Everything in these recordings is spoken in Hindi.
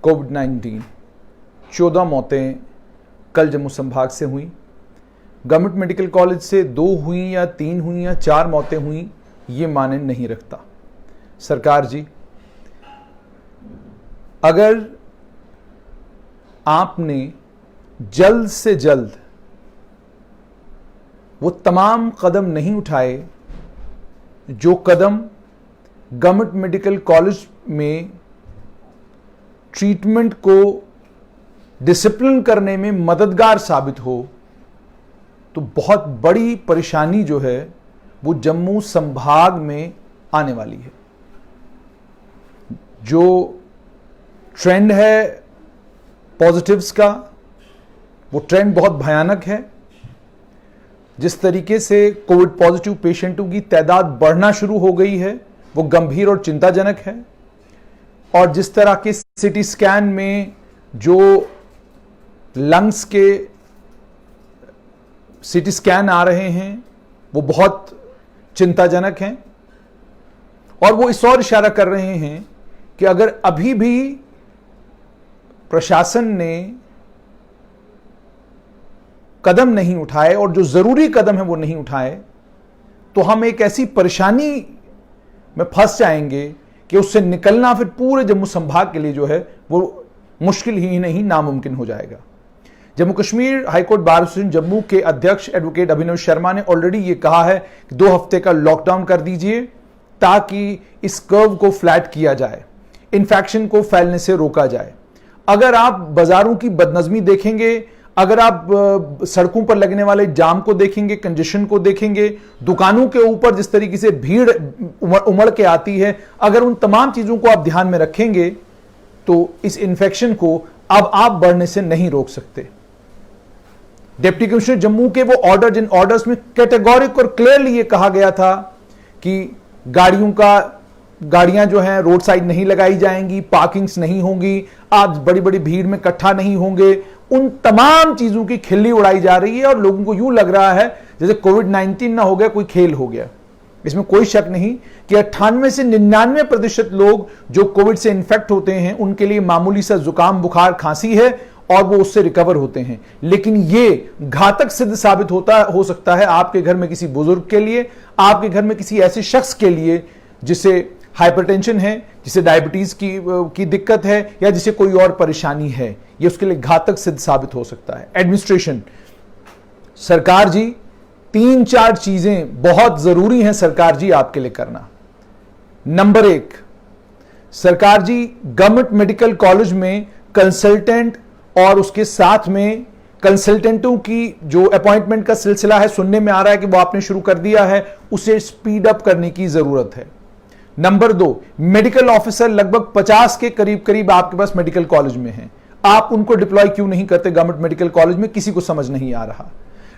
कोविड-19 14 मौतें कल जम्मू संभाग से हुई। गवर्नमेंट मेडिकल कॉलेज से 2 हुई या 3 हुई या 4 मौतें हुई, ये माने नहीं रखता। सरकार जी, अगर आपने जल्द से जल्द वो तमाम कदम नहीं उठाए जो कदम गवर्नमेंट मेडिकल कॉलेज में ट्रीटमेंट को डिसिप्लिन करने में मददगार साबित हो, तो बहुत बड़ी परेशानी जो है वो जम्मू संभाग में आने वाली है। जो ट्रेंड है पॉजिटिव्स का, वो ट्रेंड बहुत भयानक है। जिस तरीके से कोविड पॉजिटिव पेशेंटों की तादाद बढ़ना शुरू हो गई है, वो गंभीर और चिंताजनक है। और जिस तरह के सीटी स्कैन में जो लंग्स के सीटी स्कैन आ रहे हैं, वो बहुत चिंताजनक हैं। और वो इस ओर इशारा कर रहे हैं कि अगर अभी भी प्रशासन ने कदम नहीं उठाए और जो जरूरी कदम है वो नहीं उठाए, तो हम एक ऐसी परेशानी में फंस जाएंगे कि उससे निकलना फिर पूरे जम्मू संभाग के लिए जो है वो मुश्किल ही नहीं, नामुमकिन हो जाएगा। Jammu Kashmir high court bar association Jammu के अध्यक्ष एडवोकेट अभिनव शर्मा ने ऑलरेडी ये कहा है कि 2 हफ्ते का लॉकडाउन कर दीजिए ताकि इस कर्व को फ्लैट किया जाए, इन्फेक्शन को फैलने से रोका जाए। अगर आप बाजारों की बदनज़मी देखेंगे, अगर आप सड़कों पर लगने वाले जाम को देखेंगे, कंजेशन को देखेंगे, दुकानों के ऊपर जिस तरीके से भीड़ उमड़ के आती है, अगर उन तमाम चीजों को आप ध्यान में रखेंगे तो इस इन्फेक्शन को अब आप बढ़ने से नहीं रोक सकते। डिप्टी कमिश्नर जम्मू के वो ऑर्डर, जिन ऑर्डर्स में कैटेगोरिक और क्लियरली ये कहा गया था कि गाड़ियां जो हैं रोड साइड नहीं लगाई जाएंगी, पार्किंग्स नहीं होंगी, आप बड़ी बड़ी भीड़ में इकट्ठा नहीं होंगे, उन तमाम चीजों की खिल्ली उड़ाई जा रही है और लोगों को यूं लग रहा है जैसे कोविड-19 ना हो गया, कोई खेल हो गया। इसमें कोई शक नहीं कि 98 से 99% लोग जो कोविड से इन्फेक्ट होते हैं उनके लिए मामूली सा जुकाम, बुखार, खांसी है और वो उससे रिकवर होते हैं। लेकिन ये घातक सिद्ध साबित हो सकता है आपके घर में किसी बुजुर्ग के लिए, आपके घर में किसी ऐसे शख्स के लिए जिसे हाइपरटेंशन है, जिसे डायबिटीज की दिक्कत है या जिसे कोई और परेशानी है, ये उसके लिए घातक सिद्ध साबित हो सकता है। एडमिनिस्ट्रेशन, सरकार जी, 3-4 चीजें बहुत जरूरी हैं सरकार जी आपके लिए करना। नंबर 1, सरकार जी गवर्नमेंट मेडिकल कॉलेज में कंसल्टेंट और उसके साथ में कंसल्टेंटों की जो अपॉइंटमेंट का सिलसिला है, सुनने में आ रहा है कि वो आपने शुरू कर दिया है, उसे स्पीड अप करने की जरूरत है। नंबर 2, मेडिकल ऑफिसर लगभग 50 के करीब आपके पास मेडिकल कॉलेज में हैं, आप उनको डिप्लॉय क्यों नहीं करते गवर्नमेंट मेडिकल कॉलेज में, किसी को समझ नहीं आ रहा।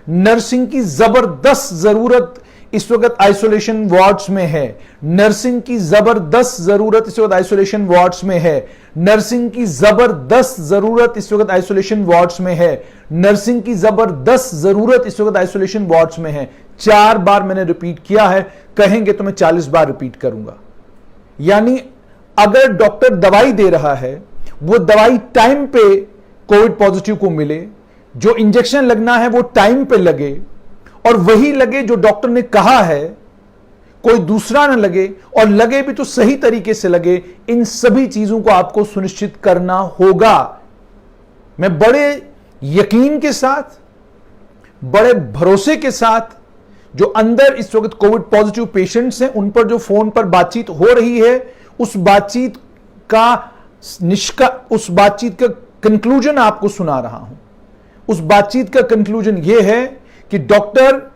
नर्सिंग की जबरदस्त जरूरत इस वक्त आइसोलेशन वार्ड्स में है, नर्सिंग की जबरदस्त जरूरत इस वक्त आइसोलेशन वार्ड्स में है, नर्सिंग की जबरदस्त जरूरत इस वक्त आइसोलेशन वार्ड्स में है, नर्सिंग की जबरदस्त जरूरत इस वक्त आइसोलेशन वार्ड्स में है। 4 बार मैंने रिपीट किया है, कहेंगे तो मैं 40 बार रिपीट करूंगा। यानी अगर डॉक्टर दवाई दे रहा है, वो दवाई टाइम पे कोविड पॉजिटिव को मिले, जो इंजेक्शन लगना है वो टाइम पे लगे और वही लगे जो डॉक्टर ने कहा है, कोई दूसरा ना लगे और लगे भी तो सही तरीके से लगे। इन सभी चीजों को आपको सुनिश्चित करना होगा। मैं बड़े यकीन के साथ, बड़े भरोसे के साथ, जो अंदर इस वक्त कोविड पॉजिटिव पेशेंट्स हैं उन पर जो फोन पर बातचीत हो रही है, उस बातचीत का कंक्लूजन आपको सुना रहा हूं। उस बातचीत का कंक्लूजन यह है कि डॉक्टर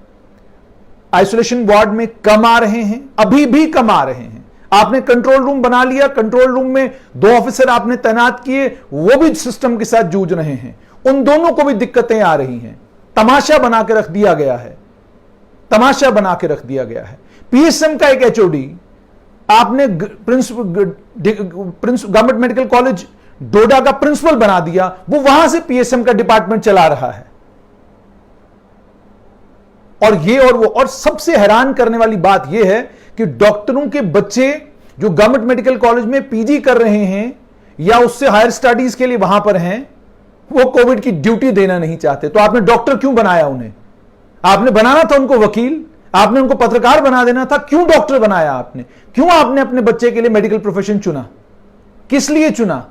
आइसोलेशन वार्ड में कम आ रहे हैं, अभी भी कम आ रहे हैं। आपने कंट्रोल रूम बना लिया, कंट्रोल रूम में 2 ऑफिसर आपने तैनात किए, वो भी सिस्टम के साथ जूझ रहे हैं, उन दोनों को भी दिक्कतें आ रही हैं। तमाशा बना के रख दिया गया है, तमाशा बना के रख दिया गया है। पीएसएम का एक एचओडी आपने गवर्नमेंट मेडिकल कॉलेज डोडा का प्रिंसिपल बना दिया, वो वहां से पीएसएम का डिपार्टमेंट चला रहा है। और ये और वो, और सबसे हैरान करने वाली बात यह है कि डॉक्टरों के बच्चे जो गवर्नमेंट मेडिकल कॉलेज में पीजी कर रहे हैं या उससे हायर स्टडीज के लिए वहां पर हैं, वो कोविड की ड्यूटी देना नहीं चाहते। तो आपने डॉक्टर क्यों बनाया उन्हें? आपने बनाना था उनको वकील, आपने उनको पत्रकार बना देना था। क्यों डॉक्टर बनाया आपने? क्यों आपने अपने बच्चे के लिए मेडिकल प्रोफेशन चुना? किस लिए चुना?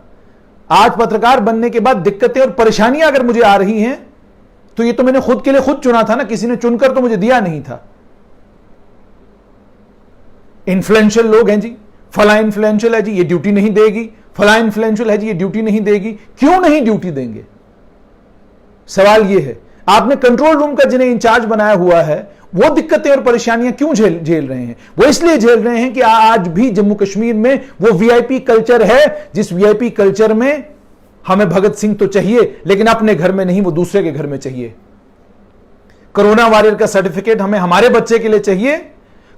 आज पत्रकार बनने के बाद दिक्कतें और परेशानियां अगर मुझे आ रही हैं तो ये तो मैंने खुद के लिए खुद चुना था ना, किसी ने चुनकर तो मुझे दिया नहीं था। इन्फ्लुएंशियल लोग हैं जी, फला इन्फ्लुएंशियल है जी, ये ड्यूटी नहीं देगी, फला इन्फ्लुएंशियल है जी, ये ड्यूटी नहीं देगी। क्यों नहीं ड्यूटी देंगे? सवाल ये है। आपने कंट्रोल रूम का जिन्हें इंचार्ज बनाया हुआ है वो दिक्कतें और परेशानियां क्यों झेल रहे हैं? वो इसलिए झेल रहे हैं कि आज भी जम्मू कश्मीर में वो वीआईपी कल्चर है, जिस वीआईपी कल्चर में हमें भगत सिंह तो चाहिए लेकिन अपने घर में नहीं, वो दूसरे के घर में चाहिए। कोरोना वॉरियर का सर्टिफिकेट हमें हमारे बच्चे के लिए चाहिए।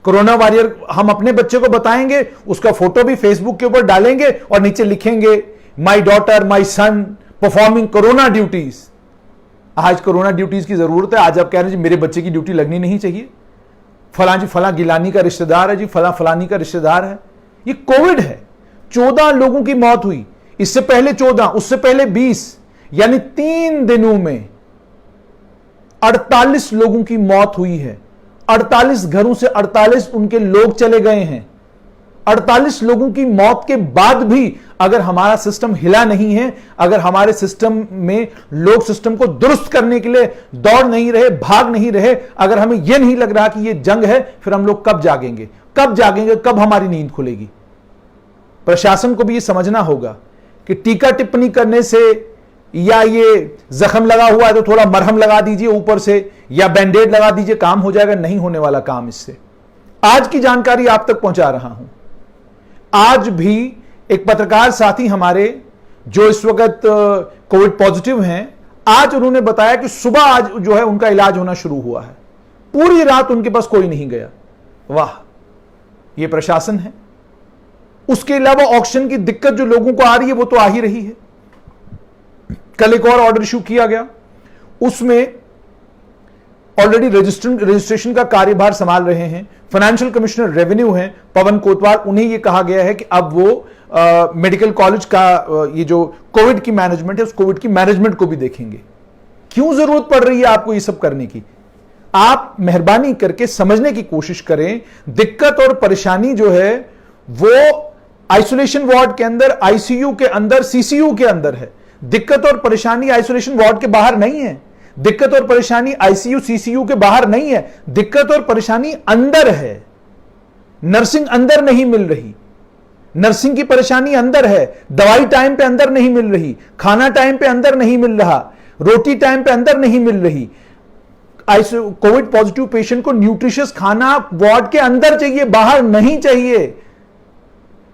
कोरोना वॉरियर हम अपने बच्चे को बताएंगे, उसका फोटो भी फेसबुक के ऊपर डालेंगे और नीचे लिखेंगे my daughter my son performing corona duties. आज कोरोना ड्यूटीज की जरूरत है। आज आप कह रहे हैं जी मेरे बच्चे की ड्यूटी लगनी नहीं चाहिए। फलां जी फलां गिलानी का रिश्तेदार है जी, फलां फलानी का रिश्तेदार है। ये कोविड है। 14 लोगों की मौत हुई, इससे पहले 14, उससे पहले 20, यानी 3 दिनों में 48 लोगों की मौत हुई है। 48 घरों से 48 उनके लोग चले गए हैं। 48 लोगों की मौत के बाद भी अगर हमारा सिस्टम हिला नहीं है, अगर हमारे सिस्टम में लोग सिस्टम को दुरुस्त करने के लिए दौड़ नहीं रहे, भाग नहीं रहे, अगर हमें यह नहीं लग रहा कि यह जंग है, फिर हम लोग कब जागेंगे? कब जागेंगे? कब हमारी नींद खुलेगी? प्रशासन को भी यह समझना होगा कि टीका टिप्पणी करने से या ये जख्म लगा हुआ है तो थोड़ा मरहम लगा दीजिए ऊपर से या बैंडेड लगा दीजिए, काम हो जाएगा। नहीं होने वाला काम इससे। आज की जानकारी आप तक पहुंचा रहा हूं। आज भी एक पत्रकार साथी हमारे जो इस वक्त कोविड पॉजिटिव हैं, आज उन्होंने बताया कि सुबह आज जो है उनका इलाज होना शुरू हुआ है। पूरी रात उनके पास कोई नहीं गया। वाह, यह प्रशासन है। उसके अलावा ऑक्सीजन की दिक्कत जो लोगों को आ रही है वो तो आ ही रही है। कल एक और ऑर्डर इशू किया गया, उसमें ऑलरेडी रजिस्ट्रेशन का कार्यभार संभाल रहे हैं फाइनेंशियल कमिश्नर रेवेन्यू हैं पवन कोतवाल। उन्हें यह कहा गया है कि अब वो मेडिकल कॉलेज का ये जो कोविड की मैनेजमेंट है उस कोविड की मैनेजमेंट को भी देखेंगे। क्यों जरूरत पड़ रही है आपको ये सब करने की? आप मेहरबानी करके समझने की कोशिश करें। दिक्कत और परेशानी जो है वो आइसोलेशन वार्ड के अंदर, आईसीयू के अंदर, सीसीयू के अंदर है। दिक्कत और परेशानी आइसोलेशन वार्ड के बाहर नहीं है। दिक्कत और परेशानी आईसीयू सीसीयू के बाहर नहीं है। दिक्कत और परेशानी अंदर है। नर्सिंग अंदर नहीं मिल रही, नर्सिंग की परेशानी अंदर है। दवाई टाइम पे अंदर नहीं मिल रही, खाना टाइम पे अंदर नहीं मिल रहा, रोटी टाइम पे अंदर नहीं मिल रही। कोविड पॉजिटिव पेशेंट को न्यूट्रिशियस खाना वार्ड के अंदर चाहिए, बाहर नहीं चाहिए।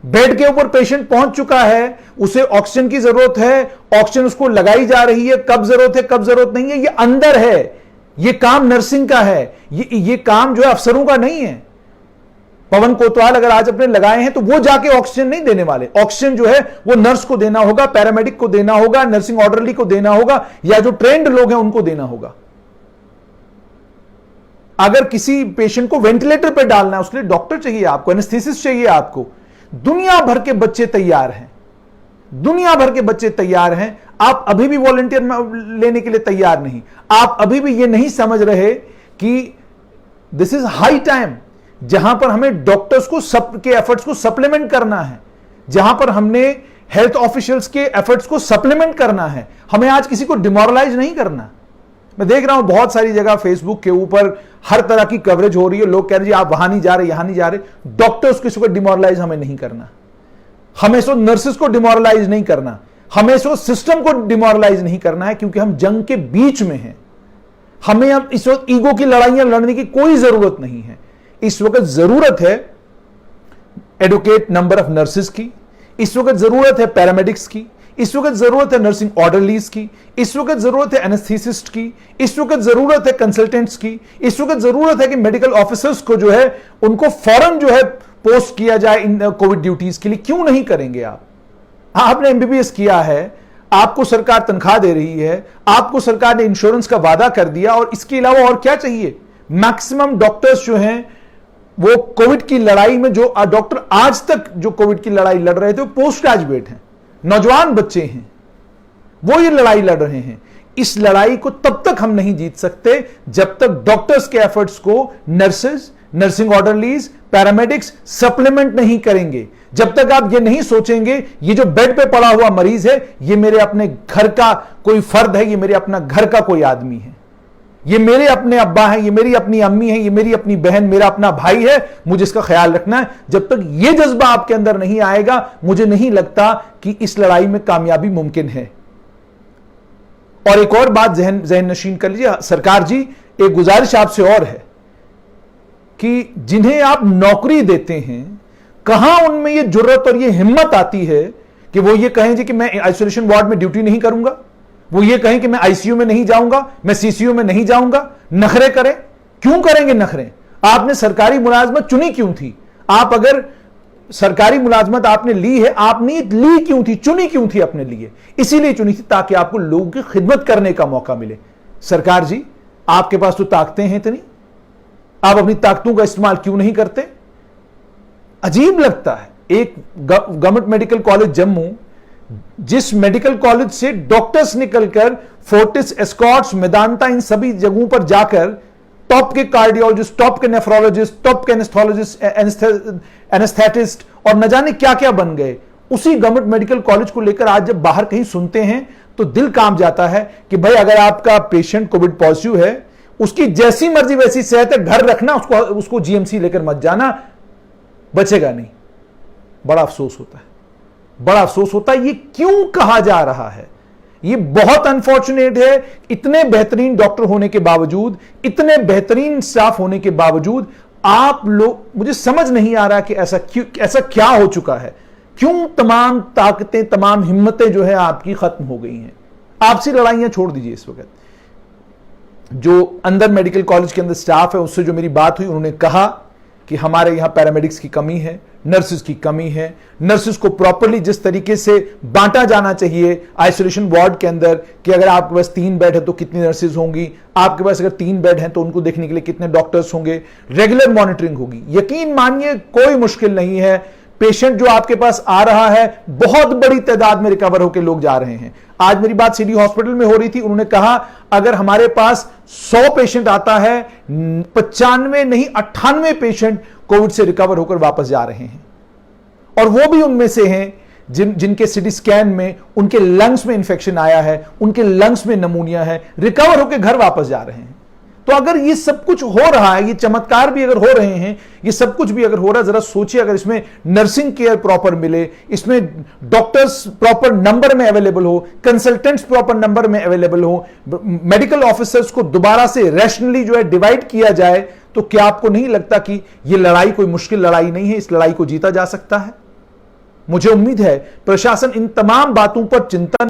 बेड के ऊपर पेशेंट पहुंच चुका है, उसे ऑक्सीजन की जरूरत है, ऑक्सीजन उसको लगाई जा रही है। कब जरूरत है कब जरूरत नहीं है ये अंदर है। ये काम नर्सिंग का है, ये काम जो है अफसरों का नहीं है। पवन कोतवाल अगर आज अपने लगाए हैं तो वो जाके ऑक्सीजन नहीं देने वाले। ऑक्सीजन जो है वो नर्स को देना होगा, पैरामेडिक को देना होगा, नर्सिंग ऑर्डरली को देना होगा, या जो ट्रेंड लोग हैं उनको देना होगा। अगर किसी पेशेंट को वेंटिलेटर पर डालना है उसके लिए डॉक्टर चाहिए आपको, एनेस्थेसिस्ट चाहिए आपको। दुनिया भर के बच्चे तैयार हैं, दुनिया भर के बच्चे तैयार हैं। आप अभी भी वॉलंटियर लेने के लिए तैयार नहीं। आप अभी भी ये नहीं समझ रहे कि दिस इज हाई टाइम जहां पर हमें डॉक्टर्स को सबके एफर्ट्स को सप्लीमेंट करना है, जहां पर हमने हेल्थ ऑफिशियल्स के एफर्ट्स को सप्लीमेंट करना है। हमें आज किसी को डिमोरलाइज नहीं करना। मैं देख रहा हूं बहुत सारी जगह फेसबुक के ऊपर हर तरह की कवरेज हो रही है। लोग कह रहे हैं आप वहां नहीं जा रहे, यहां नहीं जा रहे। डॉक्टर्स किसी को डिमोरलाइज हमें नहीं करना, हमें सो नर्सेस को डिमोरलाइज नहीं करना, हमें सो सिस्टम को डिमोरलाइज नहीं करना है, क्योंकि हम जंग के बीच में हैं। हमें अब इस वक्त ईगो की लड़ाइयां लड़ने की कोई जरूरत नहीं है। इस वक्त जरूरत है एडुकेट नंबर ऑफ नर्सेस की, इस वक्त जरूरत है पैरामेडिक्स की, इस वक्त जरूरत है नर्सिंग ऑर्डरलीज की, इस वक्त जरूरत है एनेस्थेसिस्ट की, इस वक्त जरूरत है कंसल्टेंट्स की, इस वक्त जरूरत है कि मेडिकल ऑफिसर्स को जो है उनको फौरन जो है पोस्ट किया जाए इन कोविड ड्यूटीज के लिए। क्यों नहीं करेंगे आप? आपने एमबीबीएस किया है, आपको सरकार तनख्वाह दे रही है, आपको सरकार ने इंश्योरेंस का वादा कर दिया, और इसके अलावा और क्या चाहिए? मैक्सिमम डॉक्टर्स जो हैं वो कोविड की लड़ाई में, जो डॉक्टर आज तक जो कोविड की लड़ाई लड़ रहे थे वो पोस्ट ग्रेजुएट हैं। नौजवान बच्चे हैं, वो ये लड़ाई लड़ रहे हैं। इस लड़ाई को तब तक हम नहीं जीत सकते जब तक डॉक्टर्स के एफर्ट्स को नर्सेज, नर्सिंग ऑर्डरलीज, पैरामेडिक्स सप्लीमेंट नहीं करेंगे। जब तक आप ये नहीं सोचेंगे ये जो बेड पे पड़ा हुआ मरीज है ये मेरे अपने घर का कोई फर्द है, ये मेरे अपना घर का कोई आदमी है, ये मेरे अपने अब्बा हैं, ये मेरी अपनी अम्मी है, ये मेरी अपनी बहन, मेरा अपना भाई है, मुझे इसका ख्याल रखना है। जब तक ये जज्बा आपके अंदर नहीं आएगा मुझे नहीं लगता कि इस लड़ाई में कामयाबी मुमकिन है। और एक और बात जहन नशीन कर लीजिए सरकार जी, एक गुजारिश आपसे और है कि जिन्हें आप नौकरी देते हैं कहां उनमें यह जुर्रत और यह हिम्मत आती है कि वो ये कहें जी कि मैं आइसोलेशन वार्ड में ड्यूटी नहीं करूंगा, वो ये कहें कि मैं आईसीयू में नहीं जाऊंगा, मैं सीसीयू में नहीं जाऊंगा। नखरे करें, क्यों करेंगे नखरे? आपने सरकारी मुलाजमत चुनी क्यों थी? आप अगर सरकारी मुलाजमत आपने ली है, आपने ली क्यों थी, चुनी क्यों थी अपने लिए? इसीलिए चुनी थी ताकि आपको लोगों की खिदमत करने का मौका मिले। सरकार जी आपके पास तो ताकतें हैं इतनी, आप अपनी ताकतों का इस्तेमाल क्यों नहीं करते? अजीब लगता है। एक गवर्नमेंट मेडिकल कॉलेज जम्मू, जिस मेडिकल कॉलेज से डॉक्टर्स निकलकर फोर्टिस, एस्कॉर्ट्स, मेदांता, इन सभी जगहों पर जाकर टॉप के कार्डियोलॉजिस्ट, टॉप के नेफ्रोलॉजिस्ट, टॉप के एनेस्थोलॉजिस्ट, एनेस्थेटिस्ट और न जाने क्या क्या बन गए, उसी गवर्नमेंट मेडिकल कॉलेज को लेकर आज जब बाहर कहीं सुनते हैं तो दिल कांप जाता है कि भाई अगर आपका पेशेंट कोविड पॉजिटिव है, उसकी जैसी मर्जी वैसी सेहत है, घर रखना, उसको जीएमसी लेकर मत जाना, बचेगा नहीं। बड़ा अफसोस होता है, बड़ा अफसोस होता है। ये क्यों कहा जा रहा है? ये बहुत अनफॉर्चुनेट है। इतने बेहतरीन डॉक्टर होने के बावजूद, इतने बेहतरीन स्टाफ होने के बावजूद आप लोग, मुझे समझ नहीं आ रहा कि ऐसा क्या हो चुका है। क्यों तमाम ताकतें, तमाम हिम्मतें जो है आपकी खत्म हो गई हैं? आपसी लड़ाइयां छोड़ दीजिए। इस वक्त जो अंदर मेडिकल कॉलेज के अंदर स्टाफ है, उससे जो मेरी बात हुई, उन्होंने कहा कि हमारे यहां पैरामेडिक्स की कमी है, नर्सेज की कमी है, नर्सेज को प्रॉपर्ली जिस तरीके से बांटा जाना चाहिए आइसोलेशन वार्ड के अंदर कि अगर आपके पास 3 बेड है तो कितनी नर्सेज होंगी, आपके पास अगर 3 बेड हैं तो उनको देखने के लिए कितने डॉक्टर्स होंगे, रेगुलर मॉनिटरिंग होगी। यकीन मानिए कोई मुश्किल नहीं है। पेशेंट जो आपके पास आ रहा है, बहुत बड़ी तादाद में रिकवर होकर लोग जा रहे हैं। आज मेरी बात सिटी हॉस्पिटल में हो रही थी, उन्होंने कहा अगर हमारे पास 100 पेशेंट आता है, 95 नहीं 98 पेशेंट कोविड से रिकवर होकर वापस जा रहे हैं। और वो भी उनमें से हैं जिनके सिटी स्कैन में उनके लंग्स में इंफेक्शन आया है, उनके लंग्स में नमूनिया है, रिकवर होकर घर वापस जा रहे हैं। तो अगर ये सब कुछ हो रहा है, ये चमत्कार भी अगर हो रहे हैं, ये सब कुछ भी अगर हो रहा है, जरा सोचिए अगर इसमें नर्सिंग केयर प्रॉपर मिले, इसमें डॉक्टर्स प्रॉपर नंबर में अवेलेबल हो, कंसल्टेंट्स प्रॉपर नंबर में अवेलेबल हो, मेडिकल ऑफिसर्स को दोबारा से रैशनली जो है डिवाइड किया जाए, तो क्या आपको नहीं लगता कि यह लड़ाई कोई मुश्किल लड़ाई नहीं है? इस लड़ाई को जीता जा सकता है। मुझे उम्मीद है प्रशासन इन तमाम बातों पर चिंतन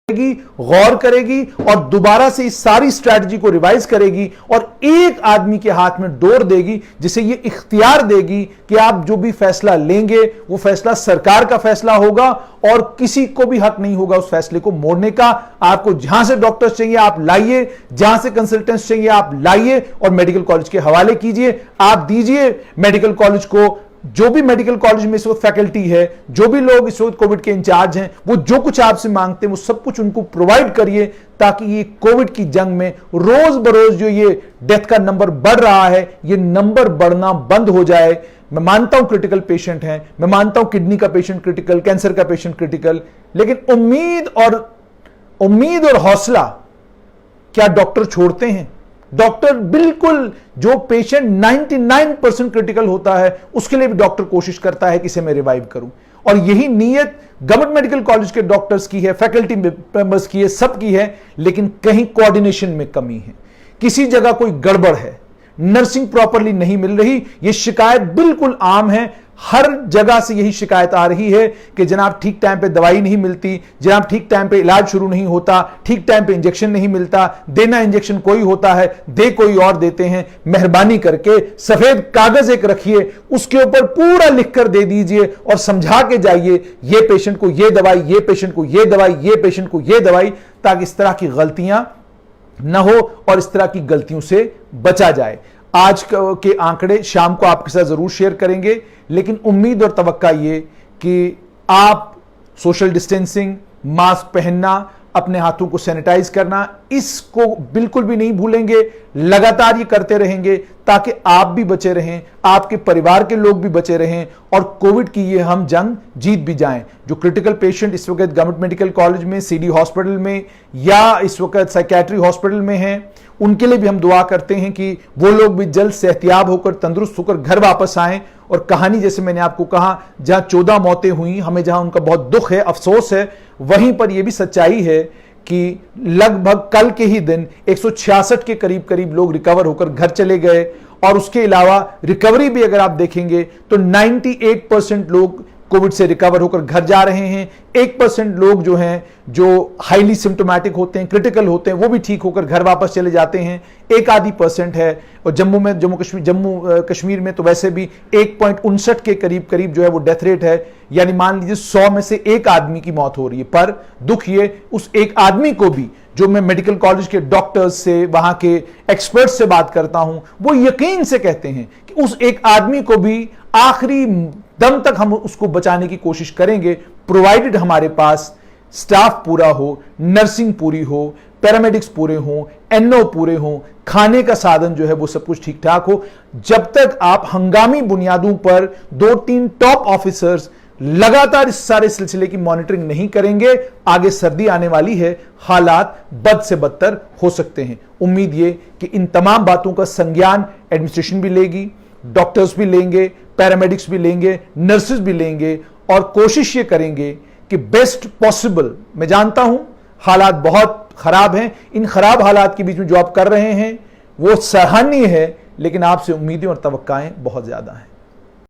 करेगी, गौर करेगी और दोबारा से इस सारी स्ट्रैटेजी को रिवाइज करेगी और एक आदमी के हाथ में डोर देगी, जिसे ये इख्तियार देगी कि आप जो भी फैसला लेंगे वो फैसला सरकार का फैसला होगा और किसी को भी हक नहीं होगा उस फैसले को मोड़ने का। आपको जहां से डॉक्टर्स चाहिए आप लाइए, जहां से कंसल्टेंट्स चाहिए आप लाइए और मेडिकल कॉलेज के हवाले कीजिए। आप दीजिए मेडिकल कॉलेज को, जो भी मेडिकल कॉलेज में इस वक्त फैकल्टी है, जो भी लोग इस वक्त कोविड के इंचार्ज हैं, वो जो कुछ आपसे मांगते हैं वो सब कुछ उनको प्रोवाइड करिए, ताकि ये कोविड की जंग में रोज बरोज जो ये डेथ का नंबर बढ़ रहा है, ये नंबर बढ़ना बंद हो जाए। मैं मानता हूं क्रिटिकल पेशेंट हैं, मैं मानता हूं किडनी का पेशेंट क्रिटिकल, कैंसर का पेशेंट क्रिटिकल, लेकिन उम्मीद और हौसला क्या डॉक्टर छोड़ते हैं? डॉक्टर बिल्कुल, जो पेशेंट 99% क्रिटिकल होता है उसके लिए भी डॉक्टर कोशिश करता है कि इसे मैं रिवाइव करूं। और यही नीयत गवर्नमेंट मेडिकल कॉलेज के डॉक्टर्स की है, फैकल्टी मेंबर्स की है, सबकी है, लेकिन कहीं कोऑर्डिनेशन में कमी है, किसी जगह कोई गड़बड़ है, नर्सिंग प्रॉपरली नहीं मिल रही। यह शिकायत बिल्कुल आम है, हर जगह से यही शिकायत आ रही है कि जनाब ठीक टाइम पे दवाई नहीं मिलती, जनाब ठीक टाइम पे इलाज शुरू नहीं होता, ठीक टाइम पे इंजेक्शन नहीं मिलता, देना इंजेक्शन कोई होता है, दे कोई और देते हैं। मेहरबानी करके सफेद कागज एक रखिए, उसके ऊपर पूरा लिखकर दे दीजिए और समझा के जाइए, ये पेशेंट को ये दवाई, ये पेशेंट को ये दवाई, ये पेशेंट को ये दवाई, ताकि इस तरह की गलतियां ना हो और इस तरह की गलतियों से बचा जाए। आज के आंकड़े शाम को आपके साथ जरूर शेयर करेंगे, लेकिन उम्मीद और तवक्का ये कि आप सोशल डिस्टेंसिंग, मास्क पहनना, अपने हाथों को सैनिटाइज करना, इसको बिल्कुल भी नहीं भूलेंगे, लगातार ये करते रहेंगे ताकि आप भी बचे रहें, आपके परिवार के लोग भी बचे रहें और कोविड की ये हम जंग जीत भी जाएं। जो क्रिटिकल पेशेंट इस वक्त गवर्नमेंट मेडिकल कॉलेज में, सीडी हॉस्पिटल में या इस वक्त साइकेट्री हॉस्पिटल में हैं, उनके लिए भी हम दुआ करते हैं कि वो लोग भी जल्द सेहतियाब होकर, तंदुरुस्त होकर घर वापस आएं। और कहानी जैसे मैंने आपको कहा, जहां 14 मौतें हुई, हमें जहां उनका बहुत दुख है, अफसोस है, वहीं पर यह भी सच्चाई है कि लगभग कल के ही दिन 166 के करीब करीब लोग रिकवर होकर घर चले गए। और उसके अलावा रिकवरी भी अगर आप देखेंगे तो 98% लोग कोविड से रिकवर होकर घर जा रहे हैं। 1% लोग जो हैं, जो हाईली सिम्टोमैटिक होते हैं, क्रिटिकल होते हैं, वो भी ठीक होकर घर वापस चले जाते हैं। एक आधी % है। और जम्मू कश्मीर में तो वैसे भी 1.59 के करीब करीब जो है वो डेथ रेट है, यानी मान लीजिए 100 में से एक आदमी की मौत हो रही है। पर दुख ये, उस एक आदमी को भी, जो मैं मेडिकल कॉलेज के डॉक्टर्स से, वहां के एक्सपर्ट्स से बात करता हूं, वो यकीन से कहते हैं कि उस एक आदमी को भी आखिरी दम तक हम उसको बचाने की कोशिश करेंगे, प्रोवाइडेड हमारे पास स्टाफ पूरा हो, नर्सिंग पूरी हो, पैरामेडिक्स पूरे हों, एनओ पूरे हों, खाने का साधन जो है वो सब कुछ ठीक ठाक हो। जब तक आप हंगामी बुनियादों पर 2-3 टॉप ऑफिसर्स लगातार इस सारे सिलसिले की मॉनिटरिंग नहीं करेंगे, आगे सर्दी आने वाली है, हालात बद से बदतर हो सकते हैं। उम्मीद ये कि इन तमाम बातों का संज्ञान एडमिनिस्ट्रेशन भी लेगी, डॉक्टर्स भी लेंगे, पैरामेडिक्स भी लेंगे, नर्सेज भी लेंगे और कोशिश ये करेंगे कि बेस्ट पॉसिबल, मैं जानता हूं हालात बहुत खराब हैं, इन खराब हालात के बीच में जो आप कर रहे हैं वो सराहनीय है, लेकिन आपसे उम्मीदें और तवक्काएं बहुत ज्यादा हैं।